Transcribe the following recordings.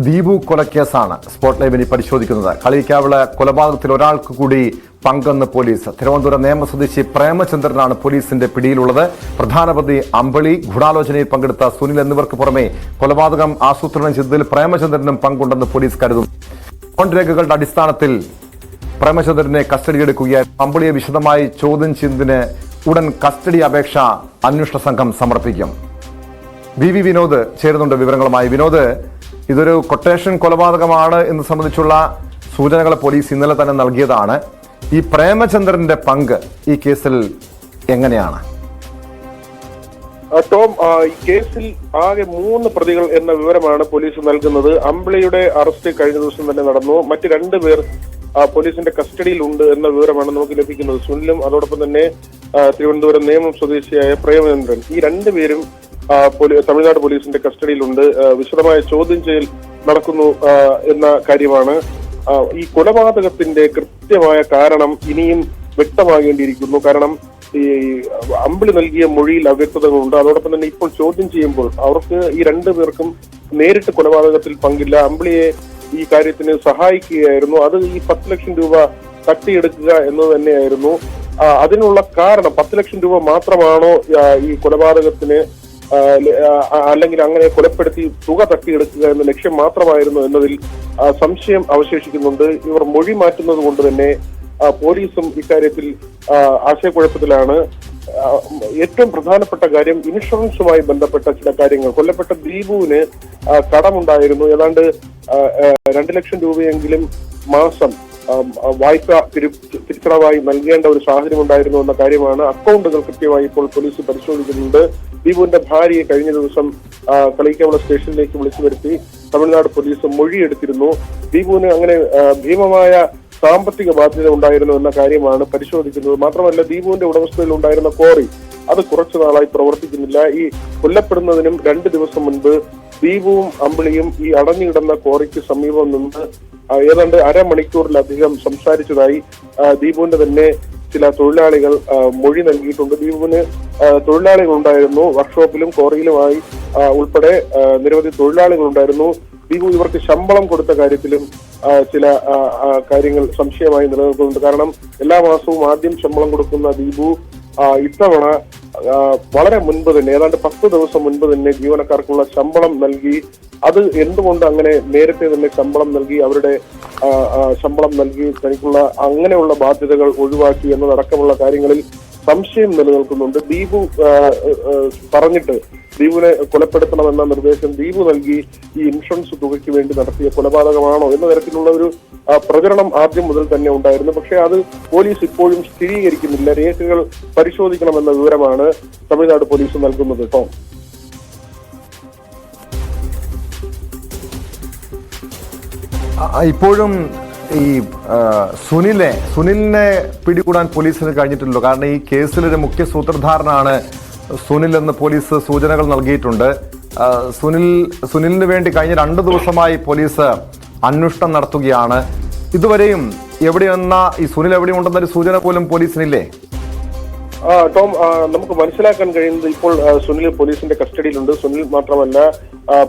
Deepu കൊലക്കേസാണ് spot live ഇനി പരിശോധിക്കുന്നത്. കളിയിക്കാവിള കൊലപാതകത്തിൽ ഒരാൾക്ക് കൂടി പങ്കെന്ന് പോലീസ്. തിരുവനന്തപുരം നേമ സ്വദേശി പ്രേമചന്ദ്രനാണ് പോലീസിന്റെ പിടിയിലുള്ളത്. പ്രധാന പ്രതി അമ്പിളി, ഗൂഢാലോചനയിൽ പങ്കെടുത്ത സുനിൽ എന്നിവർക്ക് പുറമെ കൊലപാതകം ആസൂത്രണം ചെയ്തതിൽ പ്രേമചന്ദ്രനും പങ്കുണ്ടെന്ന് പോലീസ് കരുതുന്നു. ഫോൺ രേഖകളുടെ അടിസ്ഥാനത്തിൽ പ്രേമചന്ദ്രനെ കസ്റ്റഡിയെടുക്കുകയായിരുന്നു. അമ്പിളിയെ വിശദമായി ചോദ്യം ചെയ്തതിന് ഉടൻ കസ്റ്റഡി അപേക്ഷ അന്വേഷണ സംഘം സമർപ്പിക്കും. വി വിനോദ് ചേരുന്നുണ്ട് വിവരങ്ങളുമായി. വിനോദ്, ഇതൊരു കൊട്ടേഷൻ കൊലപാതകമാണ് എന്ന് സംബന്ധിച്ചുള്ള സൂചനകൾ പോലീസ് ഇന്നലെ തന്നെ നൽകിയതാണ്. ഈ പ്രേമചന്ദ്രന്റെ പങ്ക് ഈ കേസിൽ എങ്ങനെയാണ്? ടോം, ഈ കേസിൽ ആകെ 3 പ്രതികൾ എന്ന വിവരമാണ് പോലീസ് നൽകുന്നത്. അമ്പിളിയുടെ അറസ്റ്റ് കഴിഞ്ഞ ദിവസം തന്നെ നടന്നു. മറ്റ് 2 പേർ പോലീസിന്റെ കസ്റ്റഡിയിലുണ്ട് എന്ന വിവരമാണ് നമുക്ക് ലഭിക്കുന്നത്. സുനിലും അതോടൊപ്പം തന്നെ തിരുവനന്തപുരം നേമം സ്വദേശിയായ പ്രേമചന്ദ്രൻ, ഈ 2 പേരും തമിഴ്നാട് പോലീസിന്റെ കസ്റ്റഡിയിലുണ്ട്. വിശദമായ ചോദ്യം ചെയ്യൽ നടക്കുന്നു എന്ന കാര്യമാണ്. ഈ കൊലപാതകത്തിന്റെ കൃത്യമായ കാരണം ഇനിയും വ്യക്തമാകേണ്ടിയിരിക്കുന്നു. കാരണം ഈ അമ്പിളി നൽകിയ മൊഴിയിൽ അവ്യക്തതകളുണ്ട്. അതോടൊപ്പം തന്നെ ഇപ്പോൾ ചോദ്യം ചെയ്യുമ്പോൾ അവർക്ക് ഈ 2 പേർക്കും നേരിട്ട് കൊലപാതകത്തിൽ പങ്കില്ല. അമ്പിളിയെ ഈ കാര്യത്തിന് സഹായിക്കുകയായിരുന്നു. അത് ഈ 10 ലക്ഷം രൂപ തട്ടിയെടുക്കുക എന്നത് തന്നെയായിരുന്നു അതിനുള്ള കാരണം. 10 ലക്ഷം രൂപ മാത്രമാണോ ഈ കൊലപാതകത്തിന് അല്ലെങ്കിൽ അങ്ങനെ കൊലപ്പെടുത്തി തുക തട്ടിയെടുക്കുക എന്ന ലക്ഷ്യം മാത്രമായിരുന്നു എന്നതിൽ സംശയം അവശേഷിക്കുന്നുണ്ട്. ഇവർ മൊഴി മാറ്റുന്നത് കൊണ്ട് തന്നെ പോലീസും ഇക്കാര്യത്തിൽ ആശയക്കുഴപ്പത്തിലാണ്. ഏറ്റവും പ്രധാനപ്പെട്ട കാര്യം ഇൻഷുറൻസുമായി ബന്ധപ്പെട്ട ചില കാര്യങ്ങൾ. കൊല്ലപ്പെട്ട ദീപുവിന് കടമുണ്ടായിരുന്നു. ഏതാണ്ട് 2 ലക്ഷം രൂപയെങ്കിലും മാസം വായ്പ തിരിച്ചടവായി നൽകേണ്ട ഒരു സാഹചര്യം ഉണ്ടായിരുന്നു എന്ന കാര്യമാണ്. അക്കൗണ്ടുകൾ കൃത്യമായി ഇപ്പോൾ പോലീസ് പരിശോധിക്കുന്നുണ്ട്. ദീപുവിന്റെ ഭാര്യയെ കഴിഞ്ഞ ദിവസം കളിയിക്കാവിള സ്റ്റേഷനിലേക്ക് വിളിച്ചു വരുത്തി തമിഴ്നാട് പോലീസ് മൊഴിയെടുത്തിരുന്നു. ദീപുവിന് അങ്ങനെ ഭീമമായ സാമ്പത്തിക ബാധ്യത ഉണ്ടായിരുന്നു എന്ന കാര്യമാണ് പരിശോധിക്കുന്നത്. മാത്രമല്ല, ദീപുവിന്റെ ഉടമസ്ഥതയിൽ ഉണ്ടായിരുന്ന ക്വാറി അത് കുറച്ചു നാളായി പ്രവർത്തിക്കുന്നില്ല. ഈ കൊല്ലപ്പെടുന്നതിനും 2 ദിവസം മുൻപ് ദീപുവും അമ്പിളിയും ഈ അടഞ്ഞുകിടന്ന ക്വാറിക്ക് സമീപം നിന്ന് ഏതാണ്ട് അരമണിക്കൂറിലധികം സംസാരിച്ചതായി ദീപുവിന്റെ തന്നെ ചില തൊഴിലാളികൾ മൊഴി നൽകിയിട്ടുണ്ട്. ദീപുവിന് തൊഴിലാളികൾ ഉണ്ടായിരുന്നു. വർക്ക്ഷോപ്പിലും ക്വാറിയിലുമായി ഉൾപ്പെടെ നിരവധി തൊഴിലാളികൾ ഉണ്ടായിരുന്നു. ദീപു ഇവർക്ക് ശമ്പളം കൊടുത്ത കാര്യത്തിലും ചില കാര്യങ്ങൾ സംശയമായി നിലനിൽക്കുന്നുണ്ട്. കാരണം എല്ലാ മാസവും ആദ്യം ശമ്പളം കൊടുക്കുന്ന ദീപു ഇത്തവണ വളരെ മുൻപ് തന്നെ, ഏതാണ്ട് 10 ദിവസം മുൻപ് തന്നെ ജീവനക്കാർക്കുള്ള ശമ്പളം നൽകി. അത് എന്തുകൊണ്ട് അങ്ങനെ നേരത്തെ തന്നെ ശമ്പളം നൽകി, അവരുടെ ശമ്പളം നൽകി തനിക്കുള്ള അങ്ങനെയുള്ള ബാധ്യതകൾ ഒഴിവാക്കി എന്നതടക്കമുള്ള കാര്യങ്ങളിൽ സംശയം നിലനിൽക്കുന്നുണ്ട്. ദീപു പറഞ്ഞിട്ട് ദീപുവിനെ കൊലപ്പെടുത്തണമെന്ന നിർദ്ദേശം ദീപു നൽകി ഈ ഇൻഷുറൻസ് തുകയ്ക്ക് വേണ്ടി നടത്തിയ കൊലപാതകമാണോ എന്ന തരത്തിലുള്ള ഒരു പ്രചരണം ആദ്യം മുതൽ തന്നെ ഉണ്ടായിരുന്നു. പക്ഷേ അത് പോലീസ് ഇപ്പോഴും സ്ഥിരീകരിക്കുന്നില്ല. രേഖകൾ പരിശോധിക്കണമെന്ന വിവരമാണ് തമിഴ്നാട് പോലീസ് നൽകുന്നത്. കേട്ടോ, ഇപ്പോഴും ഈ സുനിലിനെ പിടികൂടാൻ പോലീസിന് കഴിഞ്ഞിട്ടില്ലല്ലോ. കാരണം ഈ കേസിലൊരു മുഖ്യ സൂത്രധാരനാണ് സുനിൽ എന്ന് പോലീസ് സൂചനകൾ നൽകിയിട്ടുണ്ട്. സുനിലിന് വേണ്ടി കഴിഞ്ഞ 2 ദിവസമായി പോലീസ് അന്വേഷണം നടത്തുകയാണ്. ഇതുവരെയും എവിടെയെന്ന ഈ സുനിൽ എവിടെയുണ്ടെന്നൊരു സൂചന പോലും പോലീസിനില്ലേ? ടോം, നമുക്ക് മനസ്സിലാക്കാൻ കഴിയുന്നത് ഇപ്പോൾ സുനിൽ പോലീസിന്റെ കസ്റ്റഡിയിലുണ്ട്. സുനിൽ മാത്രമല്ല,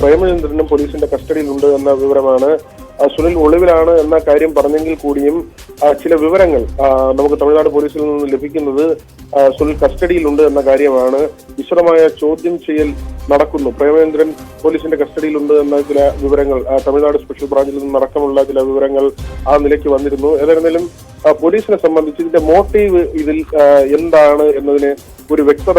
പ്രേമചന്ദ്രനും പോലീസിന്റെ കസ്റ്റഡിയിലുണ്ട് എന്ന വിവരമാണ്. സുനിൽ ഒളിവിലാണ് എന്ന കാര്യം പറഞ്ഞെങ്കിൽ കൂടിയും ചില വിവരങ്ങൾ നമുക്ക് തമിഴ്നാട് പോലീസിൽ നിന്ന് ലഭിക്കുന്നത് സുനിൽ കസ്റ്റഡിയിലുണ്ട് എന്ന കാര്യമാണ്. വിശദമായ ചോദ്യം ചെയ്യൽ നടക്കുന്നു. പ്രേമചന്ദ്രൻ പോലീസിന്റെ കസ്റ്റഡിയിലുണ്ട് എന്ന ചില വിവരങ്ങൾ തമിഴ്നാട് സ്പെഷ്യൽ ബ്രാഞ്ചിൽ നിന്നടക്കമുള്ള ചില വിവരങ്ങൾ ആ നിലയ്ക്ക് വന്നിരുന്നു. ഏതായിരുന്നാലും പോലീസിനെ സംബന്ധിച്ച് ഇതിന്റെ മോട്ടീവ് ഇതിൽ എന്താണ് എന്നതിന് ഒരു വ്യക്തത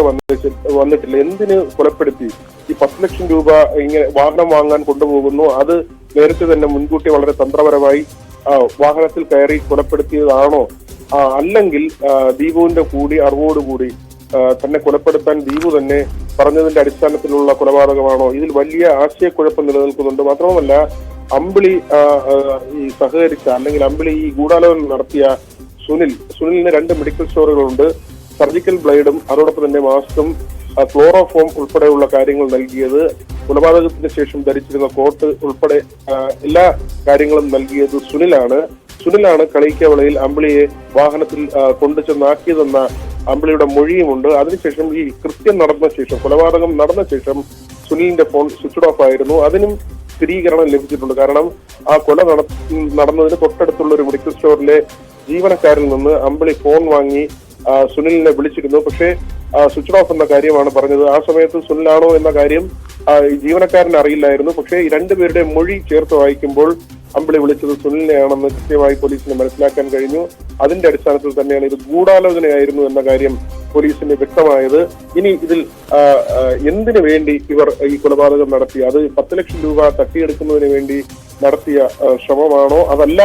വന്നിട്ടില്ല. എന്തിന് കൊലപ്പെടുത്തി? ഈ 10 ലക്ഷം രൂപ ഇങ്ങനെ വാഹനം വാങ്ങാൻ കൊണ്ടുപോകുന്നു. അത് നേരത്തെ തന്നെ മുൻകൂട്ടി വളരെ തന്ത്രപരമായി വാഹനത്തിൽ കയറി കൊലപ്പെടുത്തിയതാണോ? അല്ലെങ്കിൽ ദീപുവിന്റെ അറിവോടുകൂടി തന്നെ കൊലപ്പെടുത്താൻ ദീപു തന്നെ പറഞ്ഞതിന്റെ അടിസ്ഥാനത്തിലുള്ള കൊലപാതകമാണോ? ഇതിൽ വലിയ ആശയക്കുഴപ്പം നിലനിൽക്കുന്നുണ്ട്. മാത്രവുമല്ല, അമ്പിളി ഈ സഹകരിച്ച അല്ലെങ്കിൽ അമ്പിളി ഈ ഗൂഢാലോചന നടത്തിയ സുനിലിന് 2 മെഡിക്കൽ സ്റ്റോറുകളുണ്ട്. സർജിക്കൽ ബ്ലേഡും അതോടൊപ്പം തന്നെ മാസ്കും ക്ലോറോഫോം ഉൾപ്പെടെയുള്ള കാര്യങ്ങൾ നൽകിയത്, കൊലപാതകത്തിന് ശേഷം ധരിച്ചിരുന്ന കോട്ട് ഉൾപ്പെടെ എല്ലാ കാര്യങ്ങളും നൽകിയത് സുനിലാണ് കളിയിക്കാവിളയിൽ അമ്പിളിയെ വാഹനത്തിൽ കൊണ്ടുചെന്നാക്കിയതെന്ന അമ്പിളിയുടെ മൊഴിയുമുണ്ട്. അതിനുശേഷം ഈ കൃത്യം നടന്ന ശേഷം, കൊലപാതകം നടന്ന ശേഷം സുനിലിന്റെ ഫോൺ സ്വിച്ച് ഓഫ് ആയിരുന്നു. അതിനും സ്ഥിരീകരണം ലഭിച്ചിട്ടുണ്ട്. കാരണം ആ കൊല നടന്നതിന് തൊട്ടടുത്തുള്ള ഒരു മെഡിക്കൽ സ്റ്റോറിലെ ജീവനക്കാരിൽ നിന്ന് അമ്പിളി ഫോൺ വാങ്ങി സുനിലിനെ വിളിച്ചിരുന്നു. പക്ഷേ സ്വിച്ച് ഓഫ് എന്ന കാര്യമാണ് പറഞ്ഞത്. ആ സമയത്ത് സുനിലാണോ എന്ന കാര്യം ജീവനക്കാരന് അറിയില്ലായിരുന്നു. പക്ഷേ ഈ രണ്ടുപേരുടെ മൊഴി ചേർത്ത് വായിക്കുമ്പോൾ അമ്പിളി വിളിച്ചത് സുനിലിനെയാണെന്ന് കൃത്യമായി പോലീസിന് മനസ്സിലാക്കാൻ കഴിഞ്ഞു. അതിന്റെ അടിസ്ഥാനത്തിൽ തന്നെയാണ് ഇത് ഗൂഢാലോചനയായിരുന്നു എന്ന കാര്യം പോലീസിന് വ്യക്തമായത്. ഇനി ഇതിൽ എന്തിനു വേണ്ടി ഇവർ ഈ കൊലപാതകം നടത്തി, അത് 10 ലക്ഷം രൂപ തട്ടിയെടുക്കുന്നതിന് വേണ്ടി നടത്തിയ ശ്രമമാണോ, അതല്ല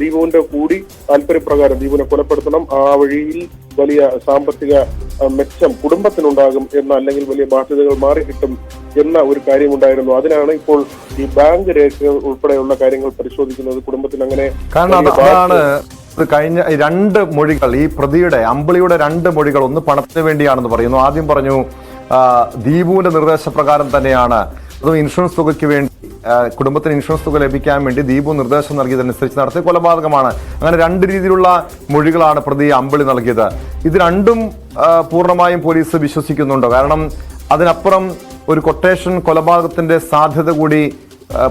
ദീപുവിന്റെ കൂടി താല്പര്യപ്രകാരം ദീപുവിനെ കൊലപ്പെടുത്തണം, ആ വഴിയിൽ വലിയ സാമ്പത്തിക മെച്ചം കുടുംബത്തിനുണ്ടാകും എന്ന, അല്ലെങ്കിൽ വലിയ ബാധ്യതകൾ മാറിക്കിട്ടും എന്ന ഒരു കാര്യമുണ്ടായിരുന്നു. അതിനാണ് ഇപ്പോൾ ഈ ബാങ്ക് രേഖകൾ ഉൾപ്പെടെയുള്ള കാര്യങ്ങൾ പരിശോധിക്കുന്നത്. കുടുംബത്തിന് അങ്ങനെ അതാണ് കഴിഞ്ഞ 2 മൊഴികൾ, ഈ പ്രതിയുടെ അമ്പിളിയുടെ 2 മൊഴികൾ, ഒന്ന് പണത്തിന് വേണ്ടിയാണെന്ന് പറയുന്നു. ആദ്യം പറഞ്ഞു ദീപുവിന്റെ നിർദ്ദേശപ്രകാരം തന്നെയാണ്, അതും ഇൻഷുറൻസ് തുകയ്ക്ക് വേണ്ടി, കുടുംബത്തിന് ഇൻഷുറൻസ് തുക ലഭിക്കാൻ വേണ്ടി ദീപു നിർദ്ദേശം നൽകിയതനുസരിച്ച് നടത്തിയ കൊലപാതകമാണ്. അങ്ങനെ 2 രീതിയിലുള്ള മൊഴികളാണ് പ്രതി അമ്പിളി നൽകിയത്. ഇത് രണ്ടും പൂർണ്ണമായും പോലീസ് വിശ്വസിക്കുന്നുണ്ടോ? കാരണം അതിനപ്പുറം ഒരു കൊട്ടേഷൻ കൊലപാതകത്തിന്റെ സാധ്യത കൂടി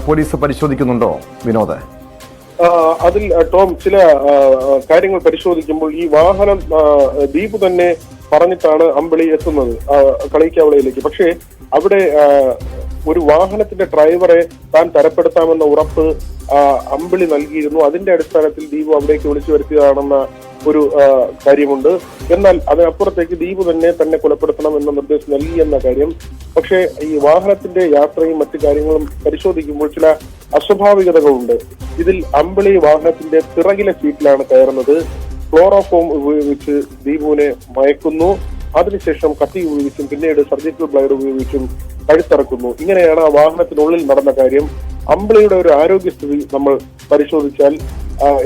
പോലീസ് പരിശോധിക്കുന്നുണ്ടോ വിനോദ്? അതിൽ ടോം ചില കാര്യങ്ങൾ പരിശോധിക്കുമ്പോൾ ഈ വാഹനം ദീപു തന്നെ പറഞ്ഞിട്ടാണ് അമ്പിളി എത്തുന്നത് കളിക്കാവളയിലേക്ക്. പക്ഷേ അവിടെ ഒരു വാഹനത്തിന്റെ ഡ്രൈവറെ താൻ തരപ്പെടുത്താമെന്ന ഉറപ്പ് അമ്പിളി നൽകിയിരുന്നു. അതിന്റെ അടിസ്ഥാനത്തിൽ ദീപു അവിടേക്ക് വിളിച്ചു വരുത്തിയതാണെന്ന ഒരു കാര്യമുണ്ട്. എന്നാൽ അതിനപ്പുറത്തേക്ക് ദീപു തന്നെ കൊലപ്പെടുത്തണം എന്ന നിർദ്ദേശം നൽകിയെന്ന കാര്യം. പക്ഷേ ഈ വാഹനത്തിന്റെ യാത്രയും മറ്റു കാര്യങ്ങളും പരിശോധിക്കുമ്പോൾ ചില അസ്വാഭാവികതകളുണ്ട്. ഇതിൽ അമ്പിളി വാഹനത്തിന്റെ പിറകിലെ സീറ്റിലാണ് കയറുന്നത്. ക്ലോറോഫോം ഉപയോഗിച്ച് ദീപുവിനെ മയക്കുന്നു. അതിനുശേഷം കത്തി ഉപയോഗിച്ചും പിന്നീട് സർജിക്കൽ ബ്ലേഡ് ഉപയോഗിച്ചും കഴുത്തറക്കുന്നു. ഇങ്ങനെയാണ് ആ വാഹനത്തിനുള്ളിൽ നടന്ന കാര്യം. അമ്പിളിയുടെ ഒരു ആരോഗ്യസ്ഥിതി നമ്മൾ പരിശോധിച്ചാൽ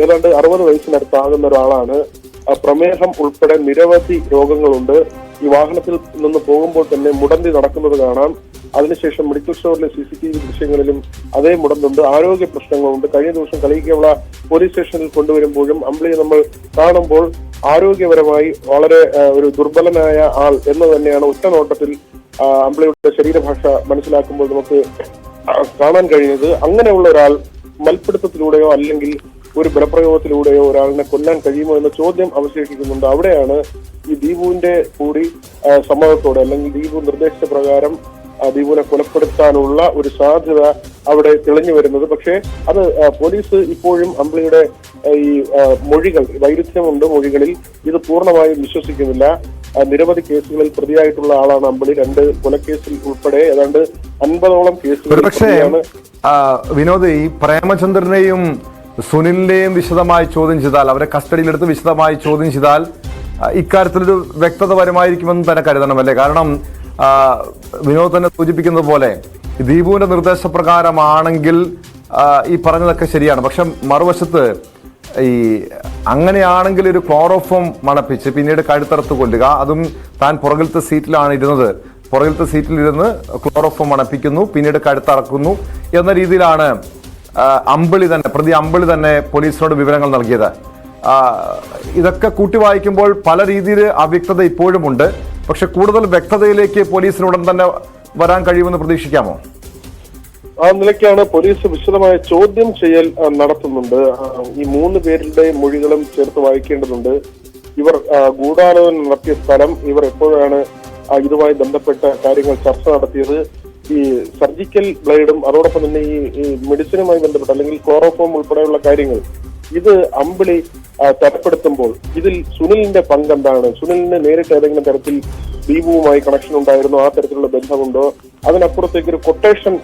ഏതാണ്ട് 60 വയസ്സിനടുത്താകുന്ന ഒരാളാണ്. പ്രമേഹം ഉൾപ്പെടെ നിരവധി രോഗങ്ങളുണ്ട്. ഈ വാഹനത്തിൽ നിന്ന് പോകുമ്പോൾ തന്നെ മുടന്തി നടക്കുന്നത് കാണാം. അതിനുശേഷം മെഡിക്കൽ സ്റ്റോറിലെ CCTV ദൃശ്യങ്ങളിലും അതേ മുടന്തുണ്ട്. ആരോഗ്യ പ്രശ്നങ്ങളുണ്ട്. കഴിഞ്ഞ ദിവസം കളിയിക്കാവുള്ള പോലീസ് സ്റ്റേഷനിൽ കൊണ്ടുവരുമ്പോഴും അമ്പിളിയെ നമ്മൾ കാണുമ്പോൾ ആരോഗ്യപരമായി വളരെ ഒരു ദുർബലനായ ആൾ എന്ന് തന്നെയാണ് ഒറ്റ നോട്ടത്തിൽ അമ്പിളിയുടെ ശരീരഭാഷ മനസ്സിലാക്കുമ്പോൾ നമുക്ക് കാണാൻ കഴിയുന്നത്. അങ്ങനെയുള്ള ഒരാൾ മൽപ്പിടുത്തത്തിലൂടെയോ അല്ലെങ്കിൽ ഒരു ബലപ്രയോഗത്തിലൂടെയോ ഒരാളിനെ കൊല്ലാൻ കഴിയുമോ എന്ന ചോദ്യം അവശേഷിക്കുന്നുണ്ട്. അവിടെയാണ് ഈ ദീപുവിന്റെ കൂടി സമ്മതത്തോടെ അല്ലെങ്കിൽ ദീപു നിർദ്ദേശിച്ച പ്രകാരം ദീപുവിനെ കൊലപ്പെടുത്താനുള്ള ഒരു സാധ്യത അവിടെ തെളിഞ്ഞു വരുന്നത്. പക്ഷേ അത് പോലീസ് ഇപ്പോഴും അമ്പിളിയുടെ ഈ മൊഴികൾ, വൈരുദ്ധ്യമുണ്ട് മൊഴികളിൽ, ഇത് പൂർണ്ണമായും വിശ്വസിക്കുന്നില്ല. നിരവധി കേസുകളിൽ പ്രതിയായിട്ടുള്ള ആളാണ് അമ്പിളി. 2 കൊലക്കേസിൽ ഉൾപ്പെടെ ഏതാണ്ട് 50ഓളം കേസുകൾ. പക്ഷേ വിനോദ്, ഈ പ്രേമചന്ദ്രനെയും സുനിലിനെയും വിശദമായി ചോദ്യം ചെയ്താൽ, അവരെ കസ്റ്റഡിയിലെടുത്ത് വിശദമായി ചോദ്യം ചെയ്താൽ ഇക്കാര്യത്തിലൊരു വ്യക്തത വരുമായിരിക്കുമെന്ന് തന്നെ കരുതണമല്ലേ? കാരണം വിനോദ് തന്നെ സൂചിപ്പിക്കുന്നത് പോലെ ദീപുവിന്റെ നിർദ്ദേശപ്രകാരമാണെങ്കിൽ ഈ പറഞ്ഞതൊക്കെ ശരിയാണ്. പക്ഷെ മറുവശത്ത് ഈ അങ്ങനെയാണെങ്കിൽ ഒരു ക്ലോറോഫോം മണപ്പിച്ച് പിന്നീട് കഴുത്തറുത്ത് കൊല്ലുക, അതും താൻ പുറകിലത്തെ സീറ്റിലാണ് ഇരുന്നത്, പുറകിലത്തെ സീറ്റിലിരുന്ന് ക്ലോറോഫോം മണപ്പിക്കുന്നു, പിന്നീട് കഴുത്തറക്കുന്നു എന്ന രീതിയിലാണ് പ്രതി അമ്പിളി തന്നെ പോലീസിനോട് വിവരങ്ങൾ നൽകിയത്. ഇതൊക്കെ കൂട്ടി വായിക്കുമ്പോൾ പല രീതിയിൽ അവ്യക്തത ഇപ്പോഴുമുണ്ട്. പക്ഷെ കൂടുതൽ വ്യക്തതയിലേക്ക് പോലീസിന് ഉടൻ തന്നെ വരാൻ കഴിയുമെന്ന് പ്രതീക്ഷിക്കാമോ? ആ നിലയ്ക്കാണ് പോലീസ് വിശദമായ ചോദ്യം ചെയ്യൽ നടത്തുന്നുണ്ട്. ഈ 3 പേരുടെ മൊഴികളും ചേർത്ത് വായിക്കേണ്ടതുണ്ട്. ഇവർ ഗൂഢാലോചന നടത്തിയ സ്ഥലം, ഇവർ എപ്പോഴാണ് ഇതുമായി ബന്ധപ്പെട്ട കാര്യങ്ങൾ ചർച്ച നടത്തിയത്, ഈ സർജിക്കൽ ബ്ലേഡും അതോടൊപ്പം തന്നെ ഈ മെഡിസിനുമായി ബന്ധപ്പെട്ട അല്ലെങ്കിൽ ക്ലോറോഫോം ഉൾപ്പെടെയുള്ള കാര്യങ്ങൾ, ഇത് അമ്പിളി തരപ്പെടുത്തുമ്പോൾ ഇതിൽ സുനിലിന്റെ പങ്കെന്താണ്? സുനിലിന് നേരിട്ട് ഏതെങ്കിലും തരത്തിൽ ദീപുവുമായി കണക്ഷൻ ഉണ്ടായിരുന്നോ? ആ തരത്തിലുള്ള ബന്ധമുണ്ടോ? അതിനപ്പുറത്തേക്ക് ഒരു കൊട്ടേഷൻ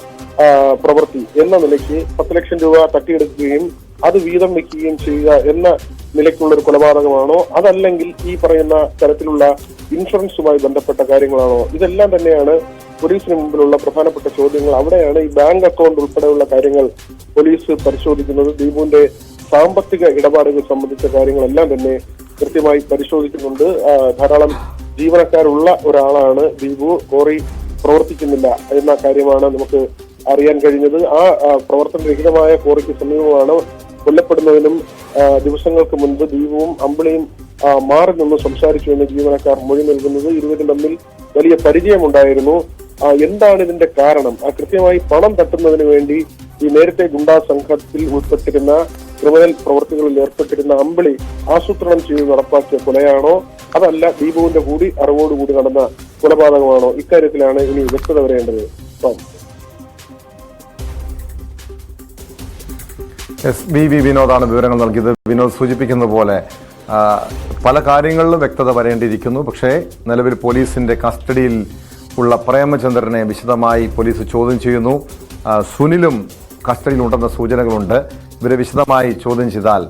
പ്രവൃത്തി എന്ന നിലയ്ക്ക് 10 ലക്ഷം രൂപ തട്ടിയെടുക്കുകയും അത് വീതം വെക്കുകയും ചെയ്യുക എന്ന നിലയ്ക്കുള്ള ഒരു കൊലപാതകമാണോ? അതല്ലെങ്കിൽ ഈ പറയുന്ന തരത്തിലുള്ള ഇൻഷുറൻസുമായി ബന്ധപ്പെട്ട കാര്യങ്ങളാണോ? ഇതെല്ലാം തന്നെയാണ് പോലീസിന് മുമ്പിലുള്ള പ്രധാനപ്പെട്ട ചോദ്യങ്ങൾ. അവിടെയാണ് ഈ ബാങ്ക് അക്കൗണ്ട് ഉൾപ്പെടെയുള്ള കാര്യങ്ങൾ പോലീസ് പരിശോധിക്കുന്നത്. ദീപുവിന്റെ സാമ്പത്തിക ഇടപാടുകൾ സംബന്ധിച്ച കാര്യങ്ങളെല്ലാം തന്നെ കൃത്യമായി പരിശോധിക്കുന്നുണ്ട്. ധാരാളം ജീവനക്കാരുള്ള ഒരാളാണ് ദീപു. കോറി പ്രവർത്തിക്കുന്നില്ല എന്ന കാര്യമാണ് നമുക്ക് അറിയാൻ കഴിഞ്ഞത്. ആ പ്രവർത്തനരഹിതമായ കോറിക്ക് സമീപമാണ് കൊല്ലപ്പെടുന്നതിനും ദിവസങ്ങൾക്ക് മുൻപ് ദീപുവും അമ്പിളിയും മാറി നിന്ന് സംസാരിച്ചു എന്ന് ജീവനക്കാർ മൊഴി നൽകുന്നത്. ഇരുവരും തമ്മിൽ വലിയ പരിചയമുണ്ടായിരുന്നു. എന്താണ് ഇതിന്റെ കാരണം? കൃത്യമായി പണം തട്ടുന്നതിന് വേണ്ടി ഈ നേരത്തെ ഗുണ്ടാ സംഘത്തിൽ ഉൾപ്പെട്ടിരുന്ന ക്രിമിനൽ പ്രവർത്തികളിൽ ഏർപ്പെട്ടിരുന്ന അമ്പിളി ആസൂത്രണം ചെയ്ത് നടപ്പാക്കിയ കൊലയാണോ, അതല്ല ദീപുവിന്റെ കൂടി അറിവോടുകൂടി നടന്ന കൊലപാതകമാണോ? ഇക്കാര്യത്തിലാണ് ഇനി വ്യക്തത വരേണ്ടത്. വിനോദാണ് വിവരങ്ങൾ നൽകിയത്. വിനോദ് സൂചിപ്പിക്കുന്ന പോലെ പല കാര്യങ്ങളിലും വ്യക്തത വരേണ്ടിയിരിക്കുന്നു. പക്ഷേ നിലവിൽ പോലീസിന്റെ കസ്റ്റഡിയിൽ ഉള്ള പ്രേമചന്ദ്രനെ വിശദമായി പോലീസ് ചോദ്യം ചെയ്യുന്നു. സുനിലും കസ്റ്റഡിയിലുണ്ടെന്ന സൂചനകളുണ്ട്. ഇവരെ വിശദമായി ചോദ്യം ചെയ്താൽ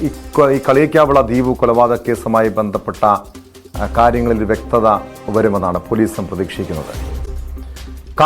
ഈ കളിയിക്കാവിള ദ്വീപ് കൊലപാതക കേസുമായി ബന്ധപ്പെട്ട കാര്യങ്ങളിൽ വ്യക്തത വരുമെന്നാണ് പോലീസും പ്രതീക്ഷിക്കുന്നത്.